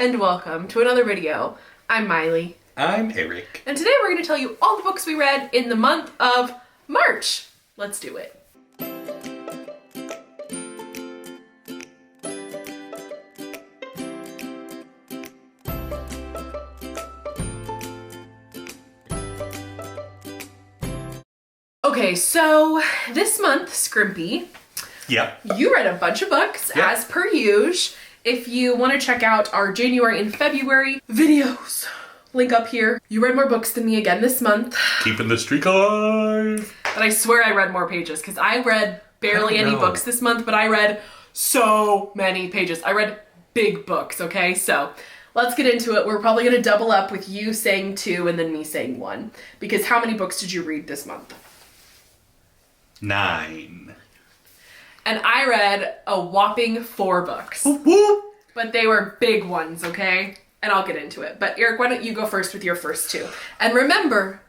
and welcome to another video. I'm Miley. I'm Eric. And today we're going to tell you all the books we read in the month of March. Let's do it. Okay, so this month, Scrimpy, you read a bunch of books as per usual. If you want to check out our January and February videos, link up here. You read more books than me again this month. Keeping the streak alive. But I swear I read more pages because I read barely any books this month, but I read so many pages. I read big books, okay? So let's get into it. We're probably going to double up with you saying 2 and then me saying 1. Because how many books did you read this month? 9. And I read a whopping 4 books. Whoop, whoop. But they were big ones, okay? And I'll get into it. But Eric, why don't you go first with your first 2? And remember,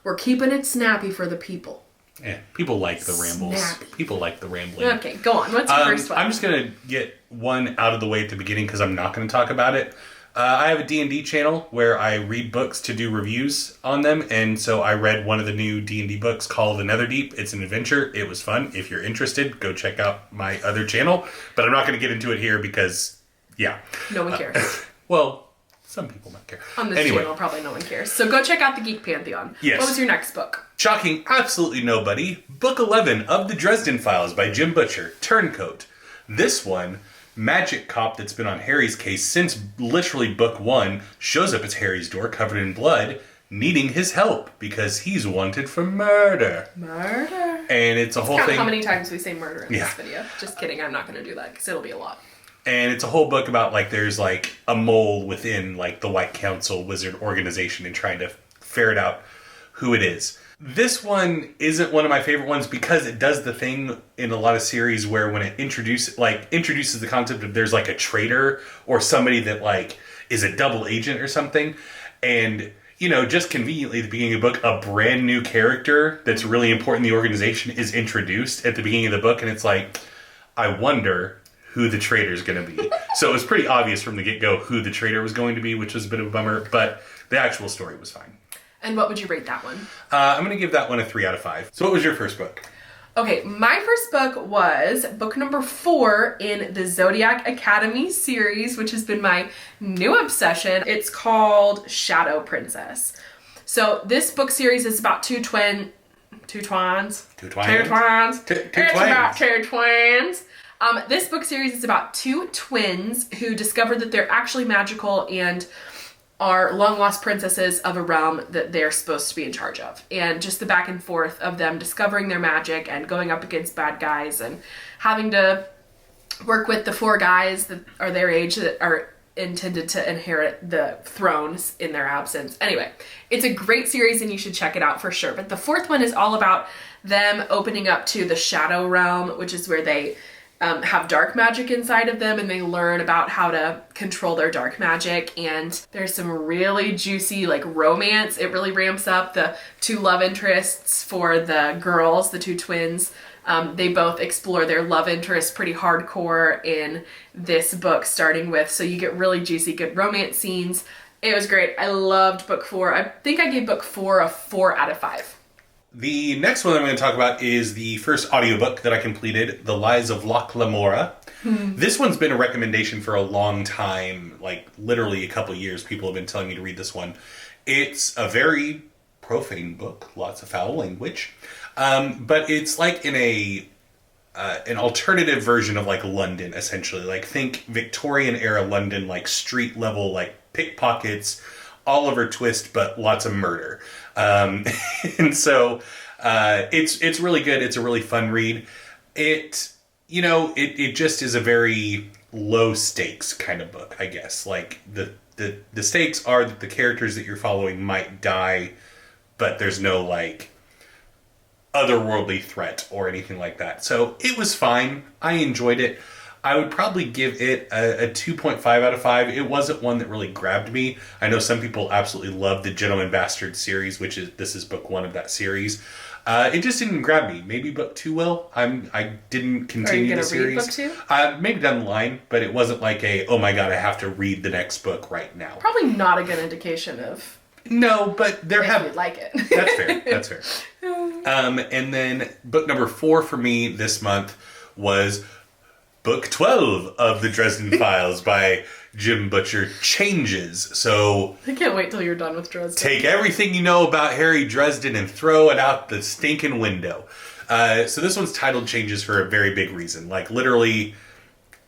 we're keeping it snappy for the people. Yeah, people like the rambles. Snappy. People like the rambling. Okay, go on. What's your first one? I'm just going to get one out of the way at the beginning because I'm not going to talk about it. I have a D&D channel where I read books to do reviews on them, and so I read one of the new D&D books called The Netherdeep. It's an adventure. It was fun. If you're interested, go check out my other channel, but I'm not going to get into it here because, yeah. No one cares. Well, some people might care. On this channel, probably no one cares. So go check out the Geek Pantheon. Yes. What was your next book? Shocking absolutely nobody. Book 11 of the Dresden Files by Jim Butcher, Turncoat. This one, magic cop that's been on Harry's case since literally book 1 shows up at Harry's door covered in blood, needing his help because he's wanted for murder. Murder. And it's a whole thing. How many times we say murder in this video. Just kidding. I'm not going to do that because it'll be a lot. And it's a whole book about, like, there's, like, a mole within, like, the White Council wizard organization and trying to ferret out who it is. This one isn't one of my favorite ones because it does the thing in a lot of series where when it introduces the concept of there's like a traitor or somebody that like is a double agent or something. And, you know, just conveniently at the beginning of the book, a brand new character that's really important in the organization is introduced at the beginning of the book. And it's like, I wonder who the traitor is going to be. So it was pretty obvious from the get-go who the traitor was going to be, which was a bit of a bummer, but the actual story was fine. And what would you rate that one? I'm going to give that one a 3 out of 5. So what was your first book? Okay, my first book was book number 4 in the Zodiac Academy series, which has been my new obsession. It's called Shadow Princess. So this book series is about two twins. This book series is about 2 twins who discover that they're actually magical and are long-lost princesses of a realm that they're supposed to be in charge of. And just the back and forth of them discovering their magic and going up against bad guys and having to work with the 4 guys that are their age that are intended to inherit the thrones in their absence. Anyway, it's a great series and you should check it out for sure. But the 4th one is all about them opening up to the Shadow Realm, which is where they have dark magic inside of them and they learn about how to control their dark magic, and there's some really juicy like romance. It really ramps up the 2 love interests for the girls, the 2 twins. They both explore their love interest pretty hardcore in this book starting with, so you get really juicy good romance scenes. It was great. I loved book 4. I think I gave book 4 a 4 out of 5. The next one I'm going to talk about is the first audiobook that I completed, The Lies of Lamora. This one's been a recommendation for a long time, like literally a couple years. People have been telling me to read this one. It's a very profane book, lots of foul language, but it's like in an alternative version of like London, essentially. Like think Victorian era London, like street level, like pickpockets, Oliver Twist, but lots of murder. And so it's really good. It's a really fun read. It just is a very low stakes kind of book, I guess. Like the stakes are that the characters that you're following might die, but there's no like otherworldly threat or anything like that. So it was fine. I enjoyed it. I would probably give it a 2.5 out of 5. It wasn't one that really grabbed me. I know some people absolutely love the Gentleman Bastard series, this is book 1 of that series. It just didn't grab me. Maybe book 2 will. I didn't continue the series. Are you going to read book 2? Maybe down the line, but it wasn't like oh my god, I have to read the next book right now. Probably not a good indication of... No, but there have... you'd like it. That's fair. And then book number 4 for me this month was book 12 of the Dresden Files by Jim Butcher, Changes. So I can't wait till you're done with Dresden. take everything you know about Harry Dresden and throw it out the stinking window. So this one's titled Changes for a very big reason. Like literally,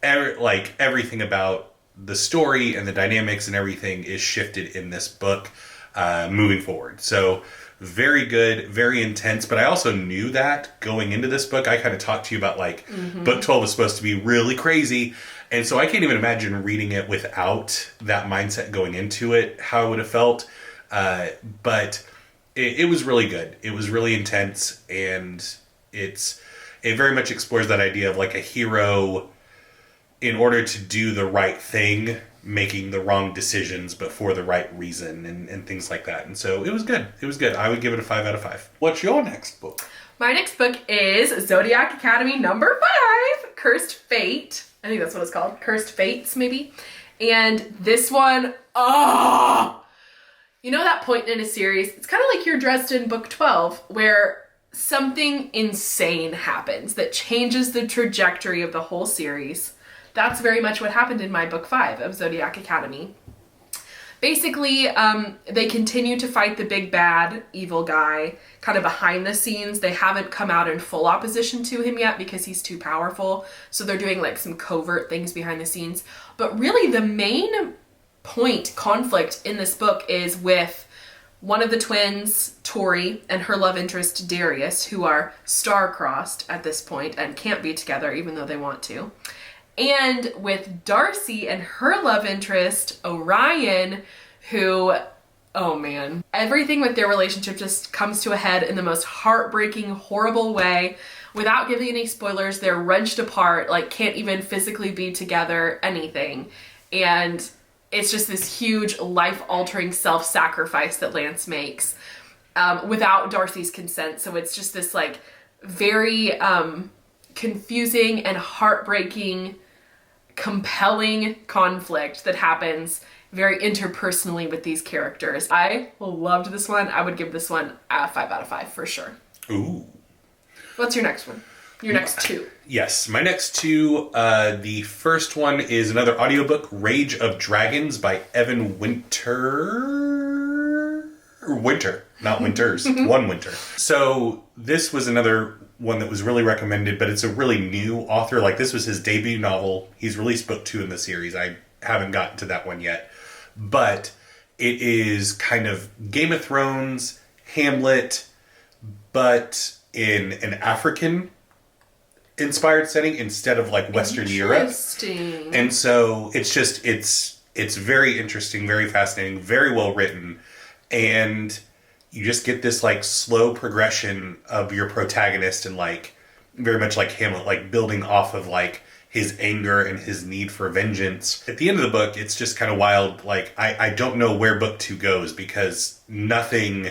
everything about the story and the dynamics and everything is shifted in this book moving forward. So very good, very intense. But I also knew that going into this book. I kind of talked to you about book 12 is supposed to be really crazy. And so I can't even imagine reading it without that mindset going into it, how I would have felt. But it was really good. It was really intense. And it very much explores that idea of like a hero, in order to do the right thing, making the wrong decisions, but for the right reason and things like that. And so it was good. It was good. I would give it a 5 out of 5. What's your next book? My next book is Zodiac Academy number 5, Cursed Fate. I think that's what it's called. Cursed Fates, maybe. And this one, you know that point in a series, it's kind of like your Dresden book 12, where something insane happens that changes the trajectory of the whole series. That's very much what happened in my book 5 of Zodiac Academy. Basically, they continue to fight the big bad evil guy kind of behind the scenes. They haven't come out in full opposition to him yet because he's too powerful. So they're doing like some covert things behind the scenes. But really the main conflict in this book is with one of the twins, Tori, and her love interest, Darius, who are star-crossed at this point and can't be together even though they want to. And with Darcy and her love interest, Orion, who, oh man, everything with their relationship just comes to a head in the most heartbreaking, horrible way. Without giving any spoilers, they're wrenched apart, like can't even physically be together, anything. And it's just this huge life-altering self-sacrifice that Lance makes without Darcy's consent. So it's just this like very confusing and heartbreaking, compelling conflict that happens very interpersonally with these characters. I loved this one. I would give this one a 5 out of 5 for sure. Ooh. What's your next one? Your next 2? Yes, my next 2. The first one is another audiobook, Rage of Dragons by Evan Winter. Winter, not Winters. One Winter. So this was another one that was really recommended, but it's a really new author. Like this was his debut novel. He's released book 2 in the series. I haven't gotten to that one yet, but it is kind of Game of Thrones, Hamlet, but in an African inspired setting instead of like Western Europe. Interesting. And so it's just, it's very interesting, very fascinating, very well written. And you just get this like slow progression of your protagonist and like very much like Hamlet, like building off of like his anger and his need for vengeance. At the end of the book, it's just kind of wild. Like I don't know where book 2 goes because nothing's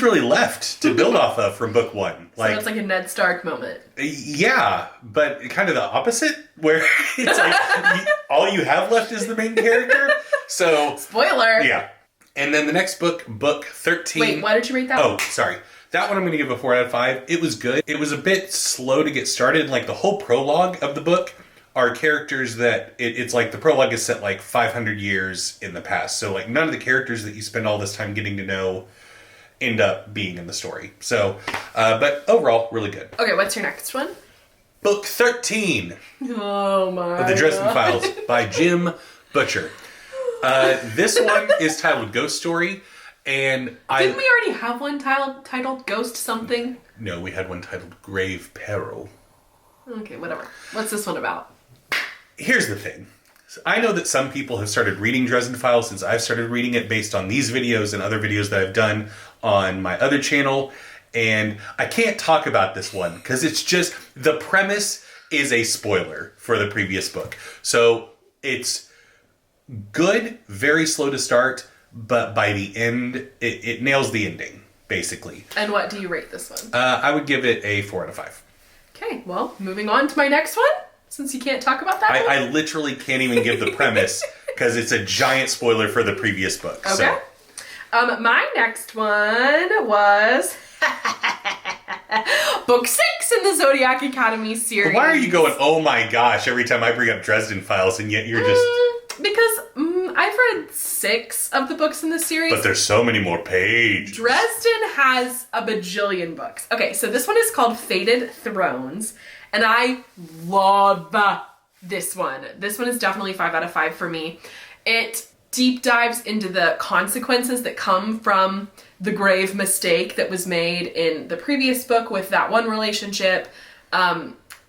really left to build off of from book 1. Like, so it's like a Ned Stark moment. Yeah, but kind of the opposite, where it's like all you have left is the main character. So spoiler. Yeah. And then the next book, book 13. Wait, why did you rate that one? Oh, sorry. That one I'm going to give a 4 out of 5. It was good. It was a bit slow to get started. Like the whole prologue of the book are characters that it's like the prologue is set like 500 years in the past. So like none of the characters that you spend all this time getting to know end up being in the story. So, but overall, really good. Okay, what's your next one? Book 13. Oh my of the Dresden Files by Jim Butcher. This one is titled Ghost Story, and didn't we already have one titled Ghost something? No, we had one titled Grave Peril. Okay, whatever. What's this one about? Here's the thing. I know that some people have started reading Dresden Files since I've started reading it based on these videos and other videos that I've done on my other channel, and I can't talk about this one because it's just, the premise is a spoiler for the previous book. So it's good, very slow to start, but by the end, it nails the ending. basically. And what do you rate this one? I would give it a 4 out of 5. Okay, well, moving on to my next one, since you can't talk about that one. I literally can't even give the premise because it's a giant spoiler for the previous book. Okay. So. My next one was book 6 in the Zodiac Academy series. Why are you going, oh my gosh, every time I bring up Dresden Files, and yet you're just... Because I've read 6 of the books in the series. But there's so many more pages. Dresden has a bajillion books. Okay, so this one is called Fated Thrones, and I love this one. This one is definitely 5 out of 5 for me. It deep dives into the consequences that come from the grave mistake that was made in the previous book with that one relationship.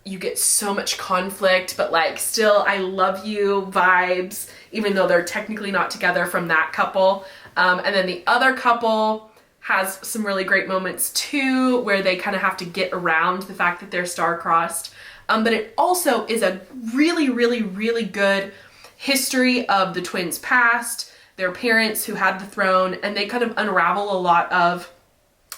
You get so much conflict, but like still I love you vibes, even though they're technically not together from that couple. And then the other couple has some really great moments too, where they kind of have to get around the fact that they're star-crossed. But it also is a really, really, really good history of the twins' past, their parents who had the throne, and they kind of unravel a lot of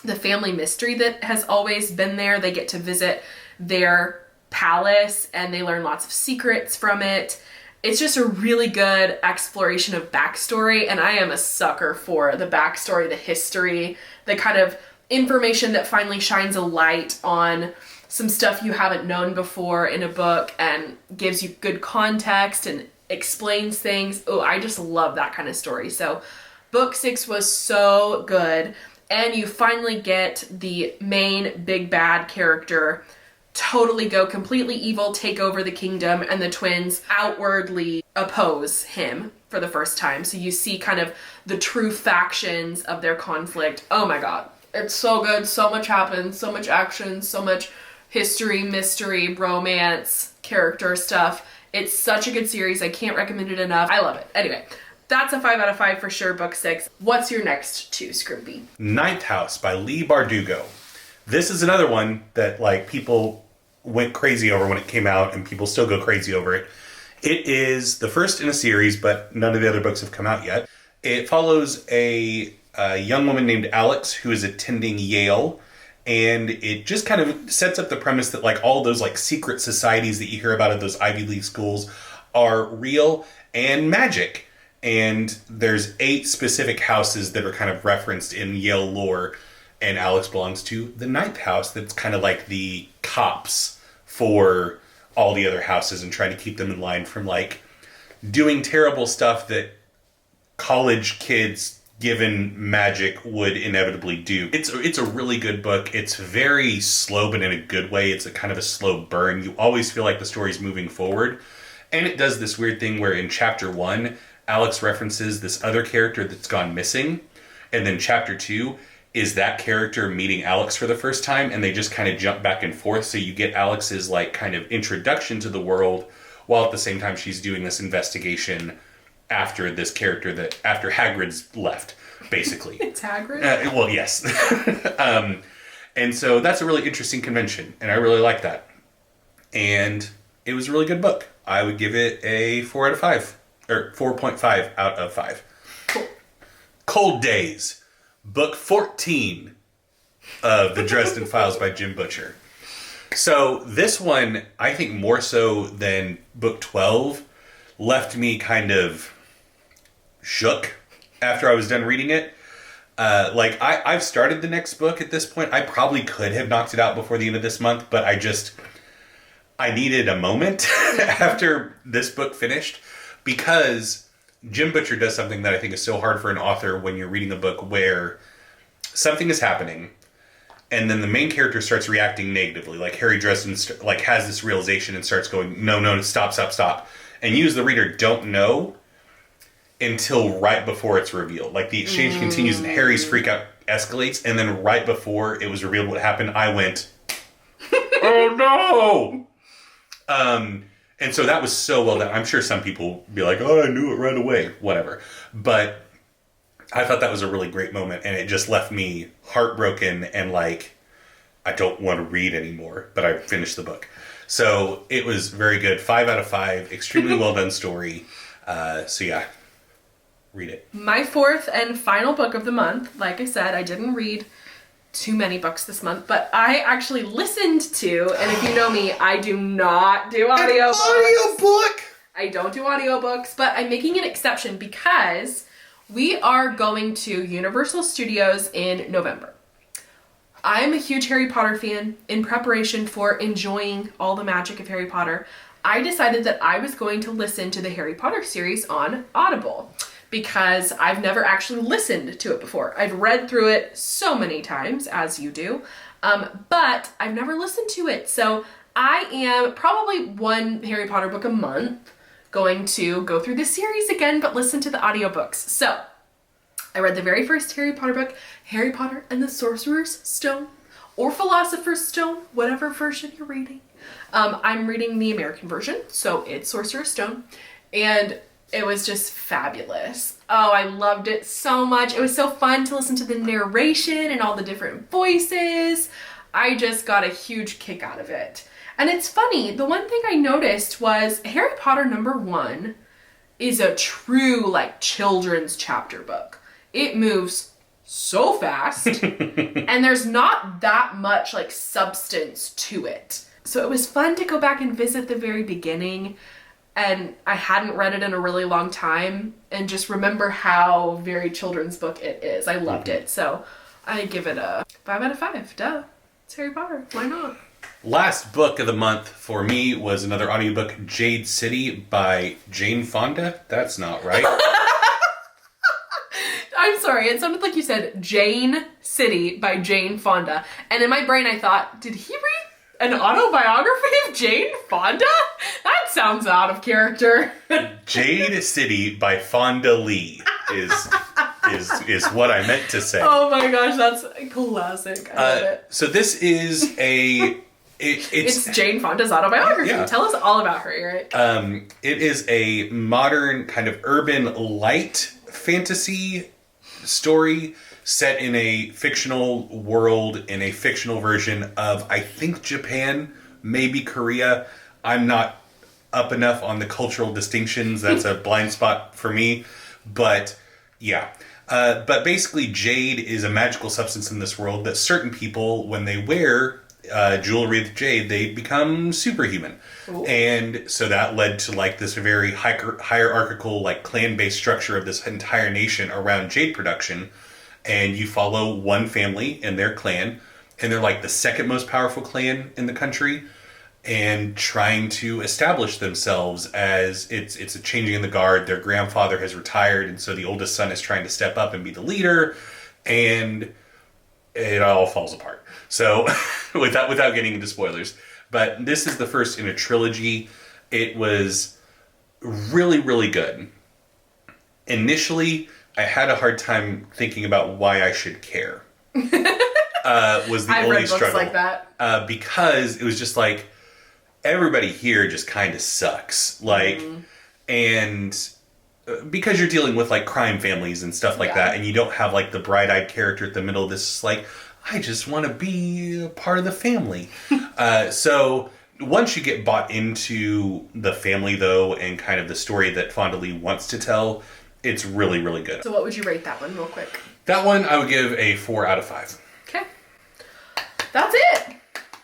the family mystery that has always been there. They get to visit their palace and they learn lots of secrets from it. It's just a really good exploration of backstory, and I am a sucker for the backstory, the history, the kind of information that finally shines a light on some stuff you haven't known before in a book and gives you good context and explains things. Oh, I just love that kind of story. So book 6 was so good, and you finally get the main big bad character totally go completely evil, take over the kingdom, and the twins outwardly oppose him for the first time. So you see kind of the true factions of their conflict. Oh my god, it's so good. So much happens, so much action, so much history, mystery, romance, character stuff. It's such a good series. I can't recommend it enough. I love it. Anyway, that's a 5 out of 5 for sure, book 6. What's your next 2, Scrimpy? Ninth House by Leigh Bardugo. This is another one that like people went crazy over when it came out, and people still go crazy over it. It is the first in a series, but none of the other books have come out yet. It follows a young woman named Alex who is attending Yale, and it just kind of sets up the premise that like all those like secret societies that you hear about at those Ivy League schools are real and magic. And there's 8 specific houses that are kind of referenced in Yale lore, and Alex belongs to the 9th house that's kind of like the cops for all the other houses and trying to keep them in line from like doing terrible stuff that college kids given magic would inevitably do. It's a really good book. It's very slow, but in a good way. It's a kind of a slow burn. You always feel like the story's moving forward. And it does this weird thing where in chapter 1, Alex references this other character that's gone missing. And then chapter 2 is that character meeting Alex for the first time, and they just kind of jump back and forth. So you get Alex's like kind of introduction to the world, while at the same time she's doing this investigation after this character that after Hagrid's left, basically. It's Hagrid? Well, yes. And so that's a really interesting convention, and I really like that. And it was a really good book. I would give it a 4 out of 5, or 4.5 out of 5. Cool. Cold Days. Book 14 of the Dresden Files by Jim Butcher. So this one, I think more so than book 12, left me kind of shook after I was done reading it. I've started the next book at this point. I probably could have knocked it out before the end of this month, but I needed a moment after this book finished, because Jim Butcher does something that I think is so hard for an author when you're reading a book where something is happening and then the main character starts reacting negatively. Like Harry Dresden has this realization and starts going, no, stop. And you as the reader don't know until right before it's revealed. Like the exchange continues and Harry's freak out escalates, and then right before it was revealed what happened, I went, oh no! And so that was so well done. I'm sure some people be like, oh, I knew it right away. Whatever. But I thought that was a really great moment. And it just left me heartbroken and like, I don't want to read anymore. But I finished the book. So it was very good. 5 out of 5. Extremely well done story. So yeah, read it. My 4th and final book of the month. Like I said, I didn't read too many books this month, but I actually listened to, and if you know me, I do not do audiobooks. Audiobook? I don't do audiobooks, but I'm making an exception because we are going to Universal Studios in November. I'm a huge Harry Potter fan. In preparation for enjoying all the magic of Harry Potter, I decided that I was going to listen to the Harry Potter series on Audible because I've never actually listened to it before. I've read through it so many times, as you do, but I've never listened to it. So I am probably one Harry Potter book a month going to go through the series again, but listen to the audiobooks. So I read the very first Harry Potter book, Harry Potter and the Sorcerer's Stone, or Philosopher's Stone, whatever version you're reading. I'm reading the American version, so it's Sorcerer's Stone, and it was just fabulous. Oh, I loved it so much. It was so fun to listen to the narration and all the different voices. I just got a huge kick out of it. And it's funny, the one thing I noticed was Harry Potter #1 is a true, like, children's chapter book. It moves so fast, and there's not that much, like, substance to it. So it was fun to go back and visit the very beginning, and I hadn't read it in a really long time, and just remember how very children's book it is. I loved it, so I give it a 5 out of 5. Duh. It's Harry Potter. Why not? Last book of the month for me was another audiobook, Jade City by Jane Fonda. That's not right. I'm sorry, it sounded like you said Jane City by Jane Fonda. And in my brain I thought, did he read an autobiography of Jane Fonda? That sounds out of character. Jade City by Fonda Lee is what I meant to say. Oh my gosh, that's classic. I love it. So this is it's Jane Fonda's autobiography. Yeah. Tell us all about her, Eric. It is a modern kind of urban light fantasy story set in a fictional world in a fictional version of, I think, Japan, maybe Korea. I'm not up enough on the cultural distinctions. That's a blind spot for me. But yeah. But basically, jade is a magical substance in this world that certain people, when they wear jewelry with jade, they become superhuman. Ooh. And so that led to like this very hierarchical, like clan-based structure of this entire nation around jade production. And you follow one family and their clan, and they're like the second most powerful clan in the country, and trying to establish themselves as it's a changing in the guard. Their grandfather has retired, and so the oldest son is trying to step up and be the leader, and it all falls apart. So without getting into spoilers, but this is the first in a trilogy. It was really, really good. Initially, I had a hard time thinking about why I should care. Was the I've only read struggle. Books like that. Because it was just like, everybody here just kind of sucks. Like, and because you're dealing with like crime families and stuff like that, and you don't have like the bright-eyed character at the middle of this, like, I just want to be a part of the family. So once you get bought into the family, though, and kind of the story that Fonda Lee wants to tell, it's really, really good. So what would you rate that one real quick? That one I would give a 4 out of 5. Okay. That's it.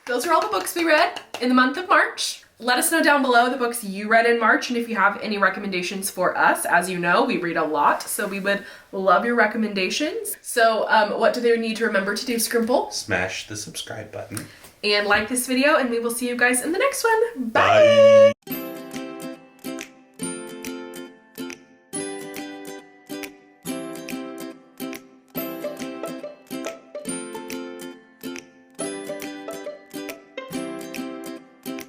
Those are all the books we read in the month of March. Let us know down below the books you read in March, and if you have any recommendations for us. As you know, we read a lot, so we would love your recommendations. So what do they need to remember to do, Scrimple? Smash the subscribe button. And like this video, and we will see you guys in the next one. Bye! Bye.